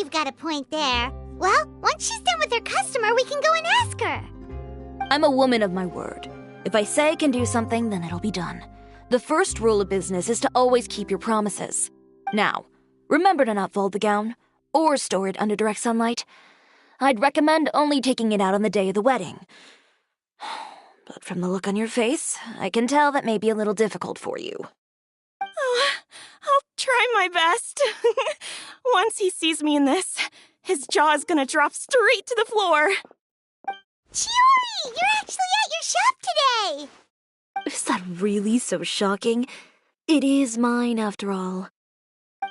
you've got a point there. Well, once she's done with her customer, we can go and ask her. I'm a woman of my word. If I say I can do something, then it'll be done. The first rule of business is to always keep your promises. Now, remember to not fold the gown, or store it under direct sunlight. I'd recommend only taking it out on the day of the wedding. But from the look on your face, I can tell that may be a little difficult for you. Oh, I'll try my best. Once he sees me in this, his jaw is gonna drop straight to the floor. Chiori, you're actually at your shop today! Is that really so shocking? It is mine, after all.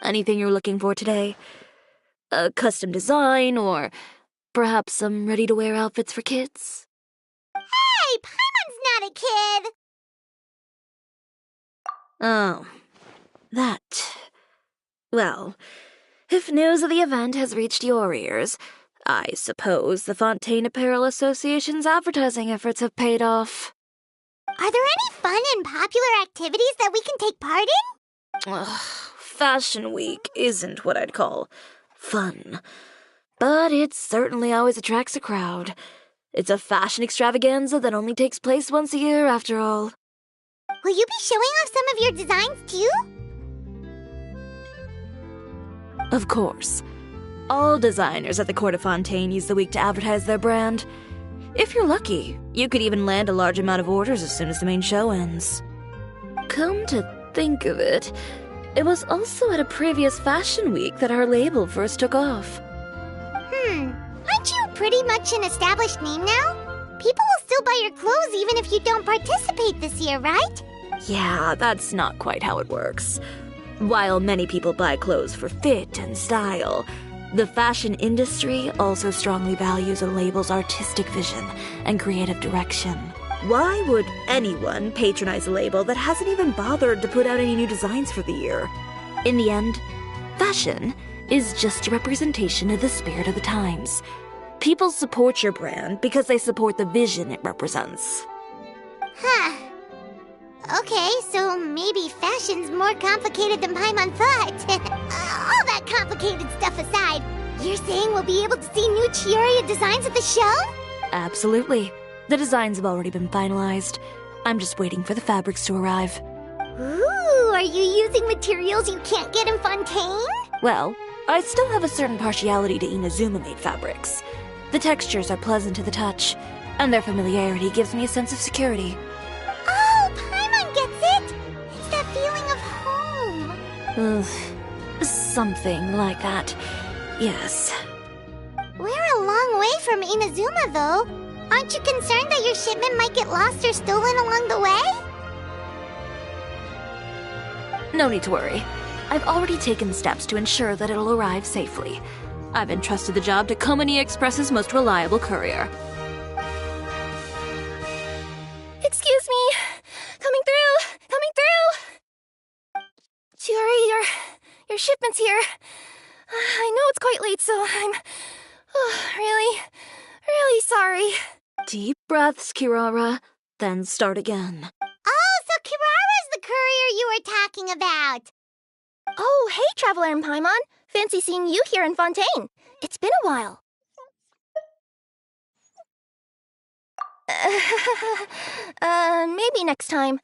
Anything you're looking for today? A custom design, or perhaps some ready-to-wear outfits for kids? Hey, Paimon's not a kid! Oh, that. Well, if news of the event has reached your ears, I suppose the Fontaine Apparel Association's advertising efforts have paid off. Are there any fun and popular activities that we can take part in? Ugh, Fashion Week isn't what I'd call fun. But it certainly always attracts a crowd. It's a fashion extravaganza that only takes place once a year, after all. Will you be showing off some of your designs, too? Of course. All designers at the Court of Fontaine use the week to advertise their brand. If you're lucky, you could even land a large amount of orders as soon as the main show ends. Come to think of it, it was also at a previous Fashion Week that our label first took off. Aren't you pretty much an established name now? People will still buy your clothes even if you don't participate this year, right? Yeah, that's not quite how it works. While many people buy clothes for fit and style, the fashion industry also strongly values a label's artistic vision and creative direction. Why would anyone patronize a label that hasn't even bothered to put out any new designs for the year? In the end, fashion is just a representation of the spirit of the times. People support your brand because they support the vision it represents. Huh. Okay, so maybe fashion's more complicated than Paimon thought. All that complicated stuff aside, you're saying we'll be able to see new Chiori designs at the show? Absolutely. The designs have already been finalized. I'm just waiting for the fabrics to arrive. Ooh, are you using materials you can't get in Fontaine? Well, I still have a certain partiality to Inazuma-made fabrics. The textures are pleasant to the touch, and their familiarity gives me a sense of security. Oh, Paimon gets it! It's that feeling of home. Ugh, something like that. Yes. We're a long way from Inazuma, though. Aren't you concerned that your shipment might get lost or stolen along the way? No need to worry. I've already taken steps to ensure that it'll arrive safely. I've entrusted the job to Komani Express's most reliable courier. Excuse me. Coming through. Coming through. Chiori, your shipment's here. I know it's quite late, so I'm really sorry. Deep breaths, Kirara, then start again. Oh, so Kirara's the courier you were talking about. Oh, hey, Traveler and Paimon. Fancy seeing you here in Fontaine. It's been a while. Maybe next time.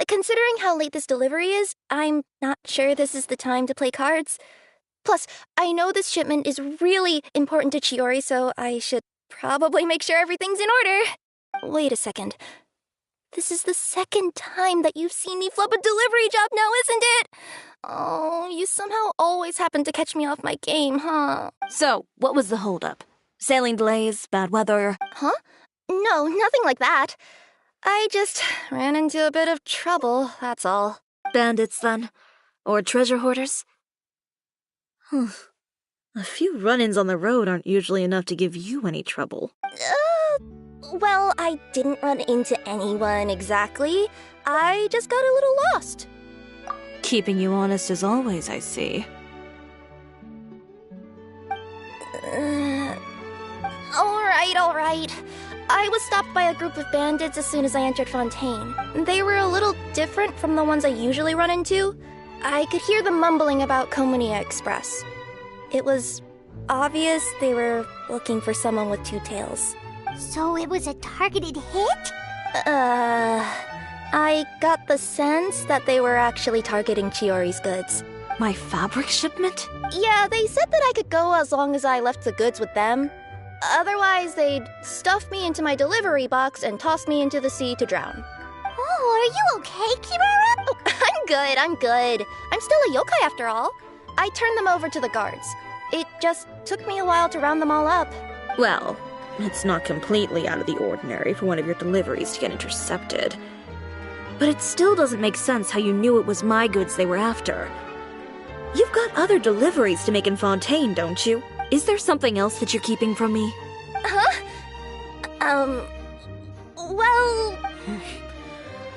Considering how late this delivery is, I'm not sure this is the time to play cards. Plus, I know this shipment is really important to Chiori, so I should probably make sure everything's in order. Wait a second. This is the second time that you've seen me flub a delivery job now, isn't it? Oh, you somehow always happen to catch me off my game, huh? So, what was the holdup? Sailing delays, bad weather? Huh? No, nothing like that. I just ran into a bit of trouble, that's all. Bandits, then? Or treasure hoarders? A few run-ins on the road aren't usually enough to give you any trouble. Well, I didn't run into anyone exactly. I just got a little lost. Keeping you honest as always, I see. All right. I was stopped by a group of bandits as soon as I entered Fontaine. They were a little different from the ones I usually run into. I could hear them mumbling about Komani Express. It was obvious they were looking for someone with two tails. So it was a targeted hit? I got the sense that they were actually targeting Chiori's goods. My fabric shipment? Yeah, they said that I could go as long as I left the goods with them. Otherwise, they'd stuff me into my delivery box and toss me into the sea to drown. Oh, are you okay, Kirara? Oh, I'm good. I'm still a yokai after all. I turned them over to the guards. It just took me a while to round them all up. Well, it's not completely out of the ordinary for one of your deliveries to get intercepted. But it still doesn't make sense how you knew it was my goods they were after. You've got other deliveries to make in Fontaine, don't you? Is there something else that you're keeping from me? Well...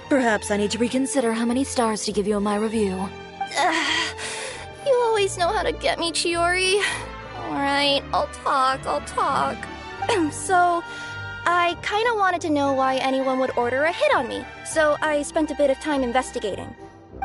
Perhaps I need to reconsider how many stars to give you in my review. You always know how to get me, Chiori. Alright, I'll talk. So, I kinda wanted to know why anyone would order a hit on me, so I spent a bit of time investigating.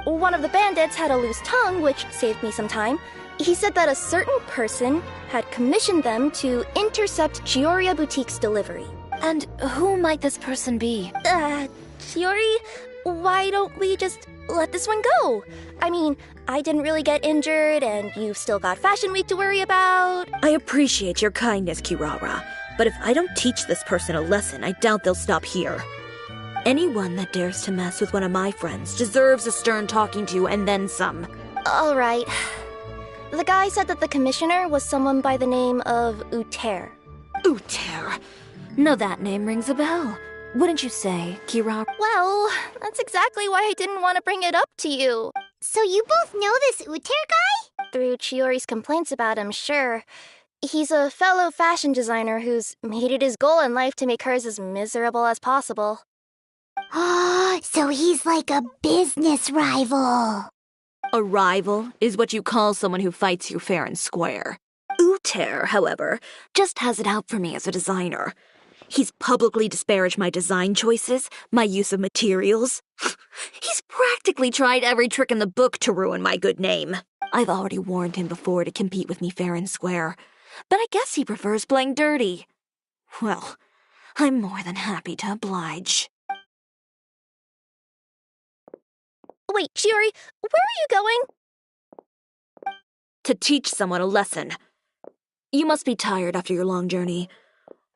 One of the bandits had a loose tongue, which saved me some time. He said that a certain person had commissioned them to intercept Chiori Boutique's delivery. And who might this person be? Chiori, why don't we just let this one go? I mean, I didn't really get injured, and you've still got Fashion Week to worry about. I appreciate your kindness, Kirara, but if I don't teach this person a lesson, I doubt they'll stop here. Anyone that dares to mess with one of my friends deserves a stern talking to and then some. Alright. The guy said that the commissioner was someone by the name of Uter. Uter. No, that name rings a bell. Wouldn't you say, Kirara? Well, that's exactly why I didn't want to bring it up to you. So you both know this Uter guy? Through Chiori's complaints about him, sure. He's a fellow fashion designer who's made it his goal in life to make hers as miserable as possible. Oh, so he's like a business rival. A rival is what you call someone who fights you fair and square. Uter, however, just has it out for me as a designer. He's publicly disparaged my design choices, my use of materials. He's practically tried every trick in the book to ruin my good name. I've already warned him before to compete with me fair and square, but I guess he prefers playing dirty. Well, I'm more than happy to oblige. Wait, Chiori, where are you going? To teach someone a lesson. You must be tired after your long journey.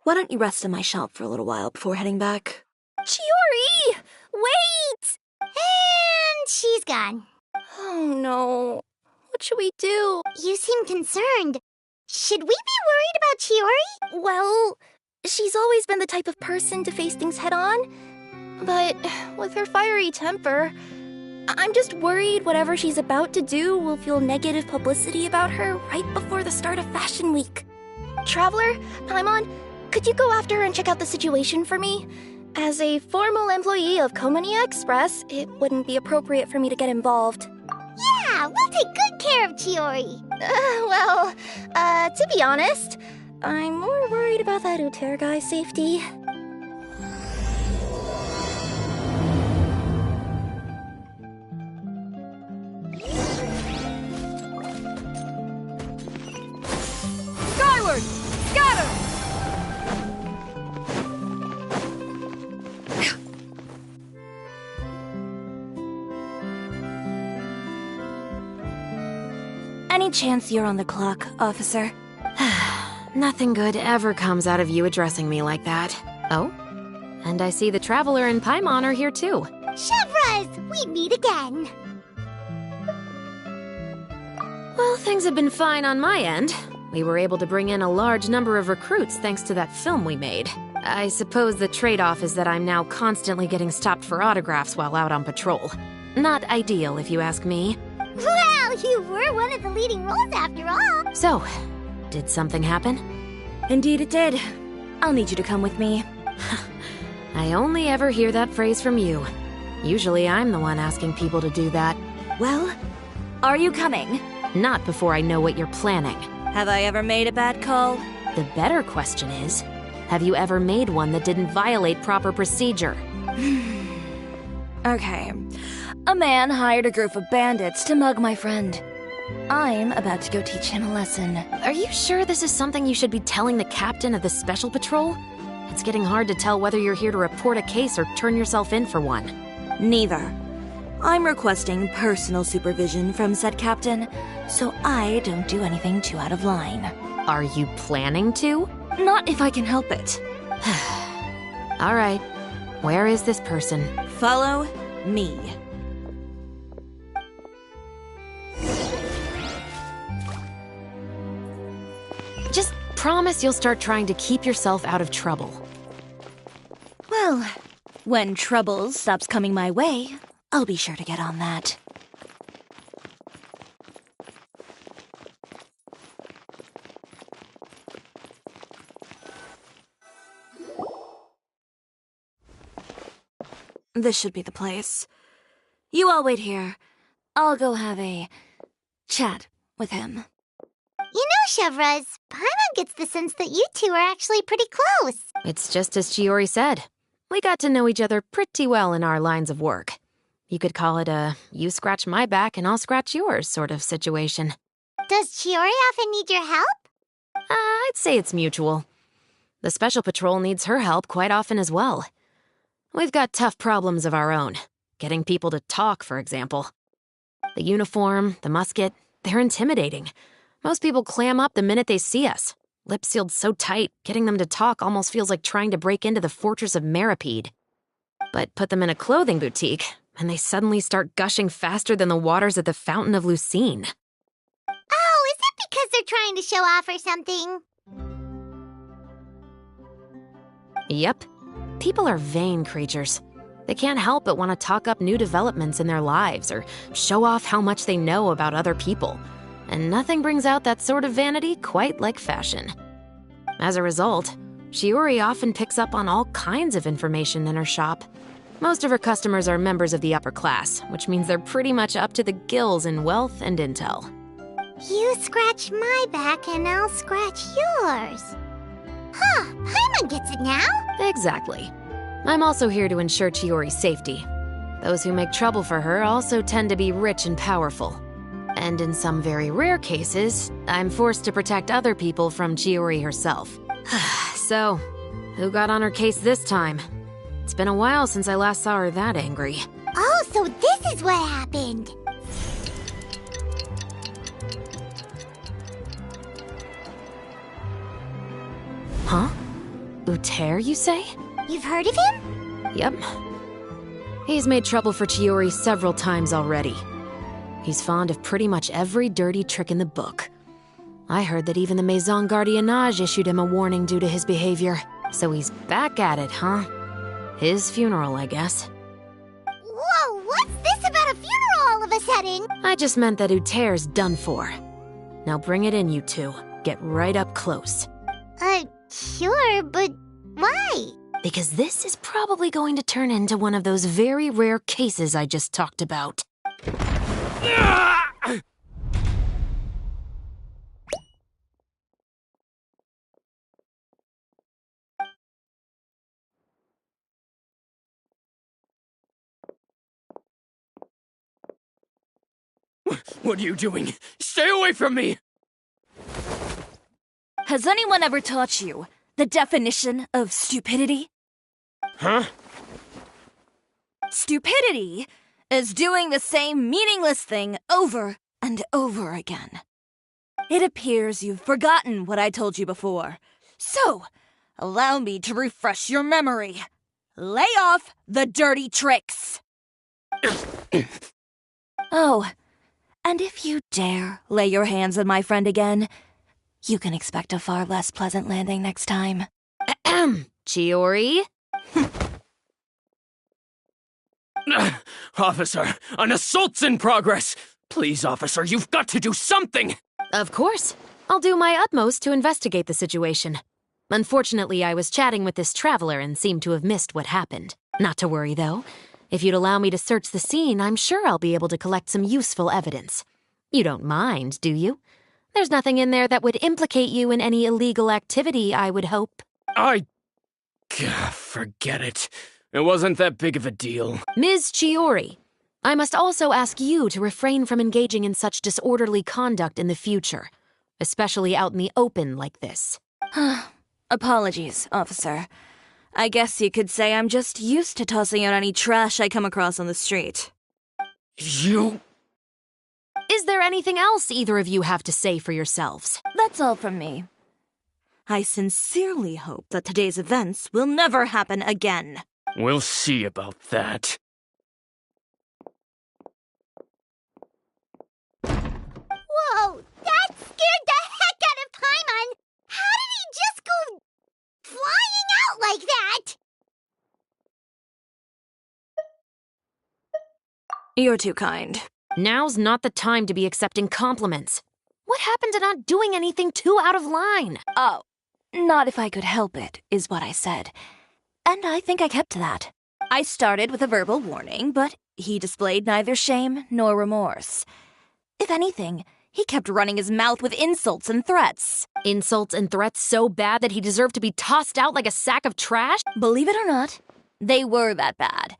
Why don't you rest in my shop for a little while before heading back? Chiori! Wait! And she's gone. Oh no. What should we do? You seem concerned. Should we be worried about Chiori? Well, she's always been the type of person to face things head on. But with her fiery temper, I'm just worried whatever she's about to do will feel negative publicity about her right before the start of Fashion Week. Traveler, Paimon, could you go after her and check out the situation for me? As a formal employee of Komania Express, it wouldn't be appropriate for me to get involved. Yeah, we'll take good care of Chiori. To be honest, I'm more worried about that Uter guy's safety. Skyward! Scatter! Any chance you're on the clock, officer? Nothing good ever comes out of you addressing me like that. Oh? And I see the Traveler and Paimon are here too. Chevras, we meet again. Well, things have been fine on my end. We were able to bring in a large number of recruits thanks to that film we made. I suppose the trade-off is that I'm now constantly getting stopped for autographs while out on patrol. Not ideal, if you ask me. Well, you were one of the leading roles after all. So, did something happen? Indeed it did. I'll need you to come with me. I only ever hear that phrase from you. Usually I'm the one asking people to do that. Well, are you coming? Not before I know what you're planning. Have I ever made a bad call? The better question is, have you ever made one that didn't violate proper procedure? Okay. A man hired a group of bandits to mug my friend. I'm about to go teach him a lesson. Are you sure this is something you should be telling the captain of the Special Patrol? It's getting hard to tell whether you're here to report a case or turn yourself in for one. Neither. I'm requesting personal supervision from said captain, so I don't do anything too out of line. Are you planning to? Not if I can help it. All right. Where is this person? Follow me. Just promise you'll start trying to keep yourself out of trouble. Well, when trouble stops coming my way, I'll be sure to get on that. This should be the place. You all wait here. I'll go have a chat with him. You know, Chevraz, Paimon gets the sense that you two are actually pretty close. It's just as Chiori said. We got to know each other pretty well in our lines of work. You could call it a you scratch my back and I'll scratch yours sort of situation. Does Chiori often need your help? I'd say it's mutual. The Special Patrol needs her help quite often as well. We've got tough problems of our own. Getting people to talk, for example. The uniform, the musket, they're intimidating. Most people clam up the minute they see us. Lips sealed so tight, getting them to talk almost feels like trying to break into the fortress of Maripede. But put them in a clothing boutique, and they suddenly start gushing faster than the waters at the Fountain of Lucine. Oh, is it because they're trying to show off or something? Yep. People are vain creatures. They can't help but want to talk up new developments in their lives or show off how much they know about other people. And nothing brings out that sort of vanity quite like fashion. As a result, Chiori often picks up on all kinds of information in her shop. Most of her customers are members of the upper class, which means they're pretty much up to the gills in wealth and intel. You scratch my back and I'll scratch yours. Huh, Paimon gets it now. Exactly. I'm also here to ensure Chiori's safety. Those who make trouble for her also tend to be rich and powerful. And in some very rare cases, I'm forced to protect other people from Chiori herself. So, who got on her case this time? It's been a while since I last saw her that angry. Oh, so this is what happened. Huh? Uter, you say? You've heard of him? Yep. He's made trouble for Chiori several times already. He's fond of pretty much every dirty trick in the book. I heard that even the Maison Gardiennage issued him a warning due to his behavior. So he's back at it, huh? His funeral, I guess. Whoa, what's this about a funeral all of a sudden? I just meant that Uter's done for. Now bring it in, you two. Get right up close. Sure, but why? Because this is probably going to turn into one of those very rare cases I just talked about. What are you doing? Stay away from me! Has anyone ever taught you the definition of stupidity? Huh? Stupidity is doing the same meaningless thing over and over again. It appears you've forgotten what I told you before. So, allow me to refresh your memory. Lay off the dirty tricks. Oh, and if you dare lay your hands on my friend again, you can expect a far less pleasant landing next time. Chiori? Officer, an assault's in progress! Please, officer, you've got to do something! Of course. I'll do my utmost to investigate the situation. Unfortunately, I was chatting with this traveler and seemed to have missed what happened. Not to worry, though. If you'd allow me to search the scene, I'm sure I'll be able to collect some useful evidence. You don't mind, do you? There's nothing in there that would implicate you in any illegal activity, I would hope. Forget it. It wasn't that big of a deal. Ms. Chiori, I must also ask you to refrain from engaging in such disorderly conduct in the future, especially out in the open like this. Apologies, officer. I guess you could say I'm just used to tossing out any trash I come across on the street. You... Is there anything else either of you have to say for yourselves? That's all from me. I sincerely hope that today's events will never happen again. We'll see about that. Whoa, that scared the heck out of Paimon! How did he just go flying out like that? You're too kind. Now's not the time to be accepting compliments. What happened to not doing anything too out of line? Oh, not if I could help it, is what I said. And I think I kept to that. I started with a verbal warning, but he displayed neither shame nor remorse. If anything, he kept running his mouth with insults and threats. Insults and threats so bad that he deserved to be tossed out like a sack of trash? Believe it or not, they were that bad.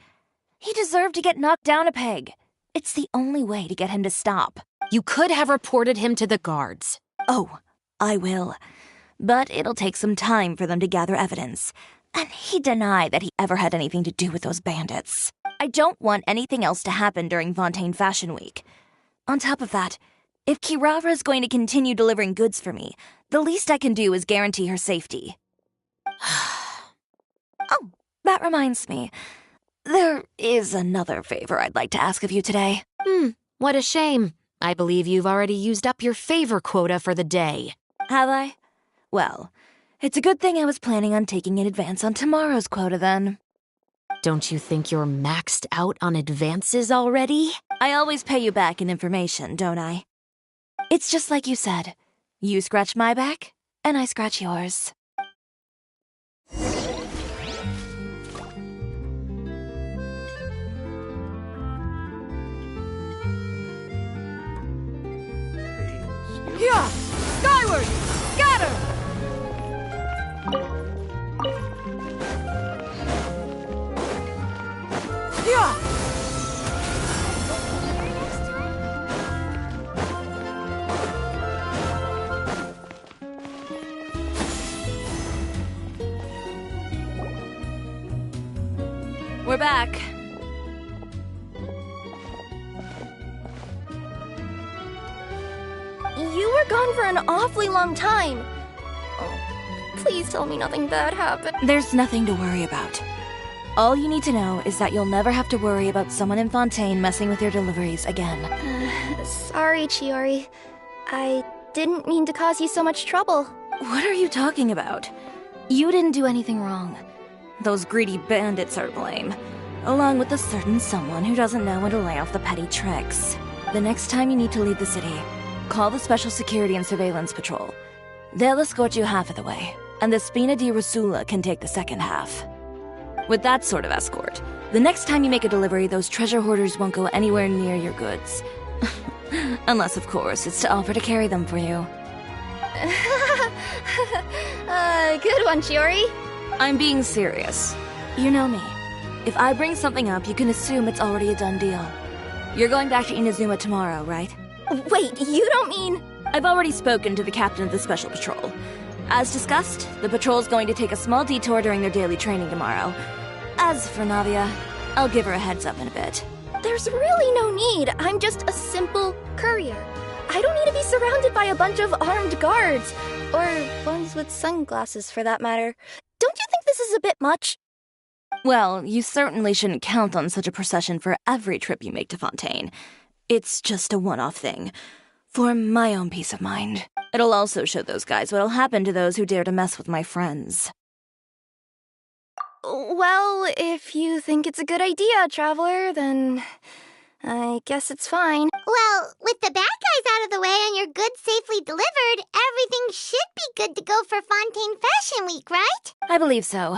He deserved to get knocked down a peg. It's the only way to get him to stop. You could have reported him to the guards. Oh, I will. But it'll take some time for them to gather evidence. And he denied that he ever had anything to do with those bandits. I don't want anything else to happen during Fontaine Fashion Week. On top of that, if Kirara is going to continue delivering goods for me, the least I can do is guarantee her safety. Oh, that reminds me. There is another favor I'd like to ask of you today. What a shame. I believe you've already used up your favor quota for the day. Have I? Well, it's a good thing I was planning on taking an advance on tomorrow's quota then. Don't you think you're maxed out on advances already? I always pay you back in information, don't I? It's just like you said. You scratch my back, and I scratch yours. Yeah! Skyward! Scatter! Yeah! We're back. You were gone for an awfully long time. Oh, please tell me nothing bad happened. There's nothing to worry about. All you need to know is that you'll never have to worry about someone in Fontaine messing with your deliveries again. Sorry, Chiori. I didn't mean to cause you so much trouble. What are you talking about? You didn't do anything wrong. Those greedy bandits are to blame, along with a certain someone who doesn't know when to lay off the petty tricks. The next time you need to leave the city, call the Special Security and Surveillance Patrol. They'll escort you half of the way, and the Spina di Rosula can take the second half. With that sort of escort, the next time you make a delivery, those treasure hoarders won't go anywhere near your goods. Unless, of course, it's to offer to carry them for you. Good one, Chiori. I'm being serious. You know me. If I bring something up, you can assume it's already a done deal. You're going back to Inazuma tomorrow, right? Wait, you don't mean... I've already spoken to the captain of the Special Patrol. As discussed, the patrol's going to take a small detour during their daily training tomorrow. As for Navia, I'll give her a heads up in a bit. There's really no need. I'm just a simple courier. I don't need to be surrounded by a bunch of armed guards. Or ones with sunglasses, for that matter. Don't you think this is a bit much? Well, you certainly shouldn't count on such a procession for every trip you make to Fontaine. It's just a one-off thing. For my own peace of mind. It'll also show those guys what'll happen to those who dare to mess with my friends. Well, if you think it's a good idea, Traveler, then I guess it's fine. Well, with the bad guys out of the way and your goods safely delivered, everything should be good to go for Fontaine Fashion Week, right? I believe so.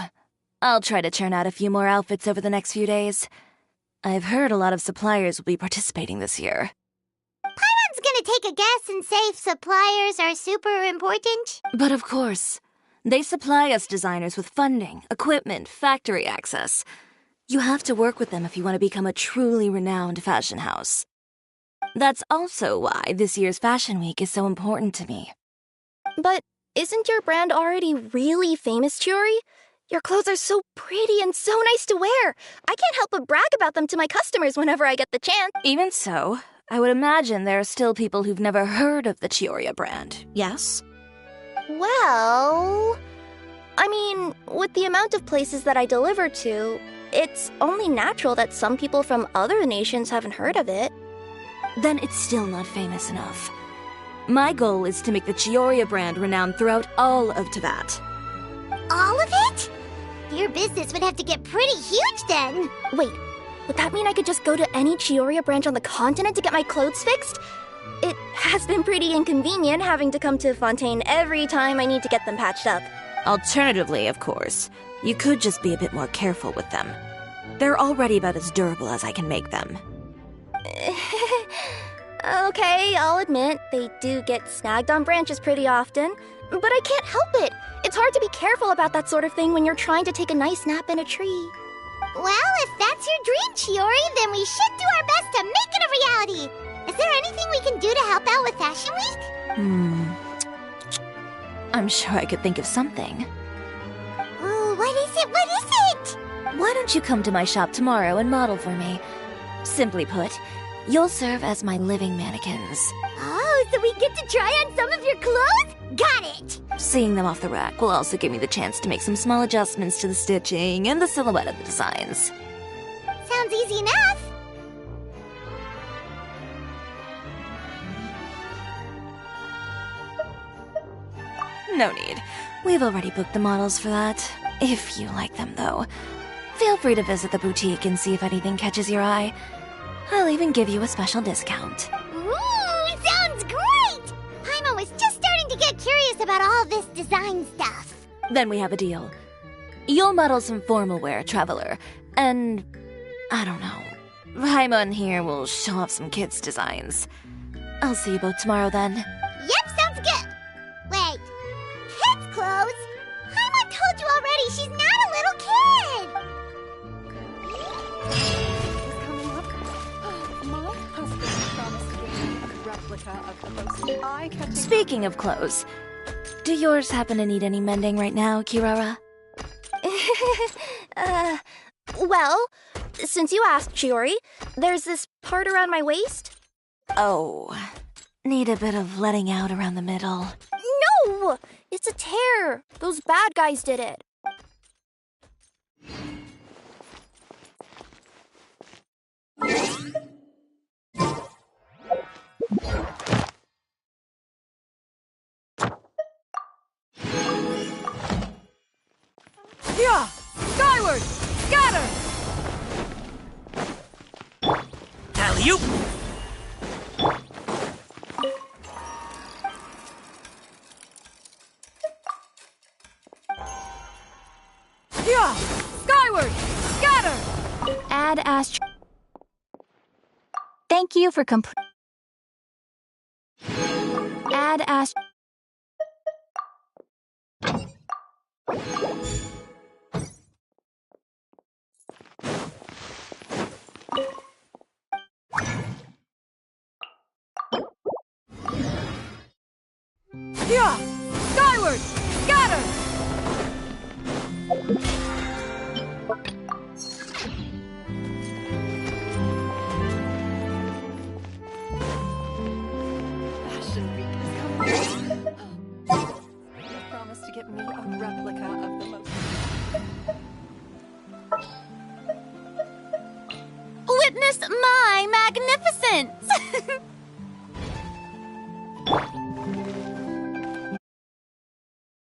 I'll try to churn out a few more outfits over the next few days. I've heard a lot of suppliers will be participating this year. Paimon's gonna take a guess and say suppliers are super important. But of course, they supply us designers with funding, equipment, factory access. You have to work with them if you want to become a truly renowned fashion house. That's also why this year's Fashion Week is so important to me. But isn't your brand already really famous, Chiori? Your clothes are so pretty and so nice to wear. I can't help but brag about them to my customers whenever I get the chance. Even so, I would imagine there are still people who've never heard of the Chiori brand, yes? Well, I mean, with the amount of places that I deliver to, it's only natural that some people from other nations haven't heard of it. Then it's still not famous enough. My goal is to make the Chiori brand renowned throughout all of Teyvat. All of it? Your business would have to get pretty huge then. Wait, would that mean I could just go to any Chiori branch on the continent to get my clothes fixed? It has been pretty inconvenient having to come to Fontaine every time I need to get them patched up. Alternatively, of course, you could just be a bit more careful with them. They're already about as durable as I can make them. Okay, I'll admit, they do get snagged on branches pretty often, but I can't help it. It's hard to be careful about that sort of thing when you're trying to take a nice nap in a tree. Well, if that's your dream, Chiori, then we should do our best to make it a reality. Is there anything we can do to help out with Fashion Week? I'm sure I could think of something. Ooh, what is it? What is it? Why don't you come to my shop tomorrow and model for me? Simply put, you'll serve as my living mannequins. Oh, so we get to try on some of your clothes? Got it! Seeing them off the rack will also give me the chance to make some small adjustments to the stitching and the silhouette of the designs. Sounds easy enough. No need. We've already booked the models for that. If you like them, though. Feel free to visit the boutique and see if anything catches your eye. I'll even give you a special discount. Ooh, sounds great! Paimon was just starting to get curious about all this design stuff. Then we have a deal. You'll model some formal wear, Traveler, and I don't know. Paimon here will show off some kids' designs. I'll see you both tomorrow then. Yep, sounds good. Wait, kids' clothes? Paimon told you already she's not a little kid. Speaking of clothes, do yours happen to need any mending right now, Kirara? Well, since you asked, Chiori, there's this part around my waist. Oh, need a bit of letting out around the middle. No! It's a tear. Those bad guys did it. Yeah! Skyward! Scatter! Alley-oop! Yeah! Skyward! Scatter! Add Ast. Thank you for Add Ast. Yeah! Skyward! Scatter! Fashion Week is coming. You promised to get me a replica of the most... Witness my magnificence!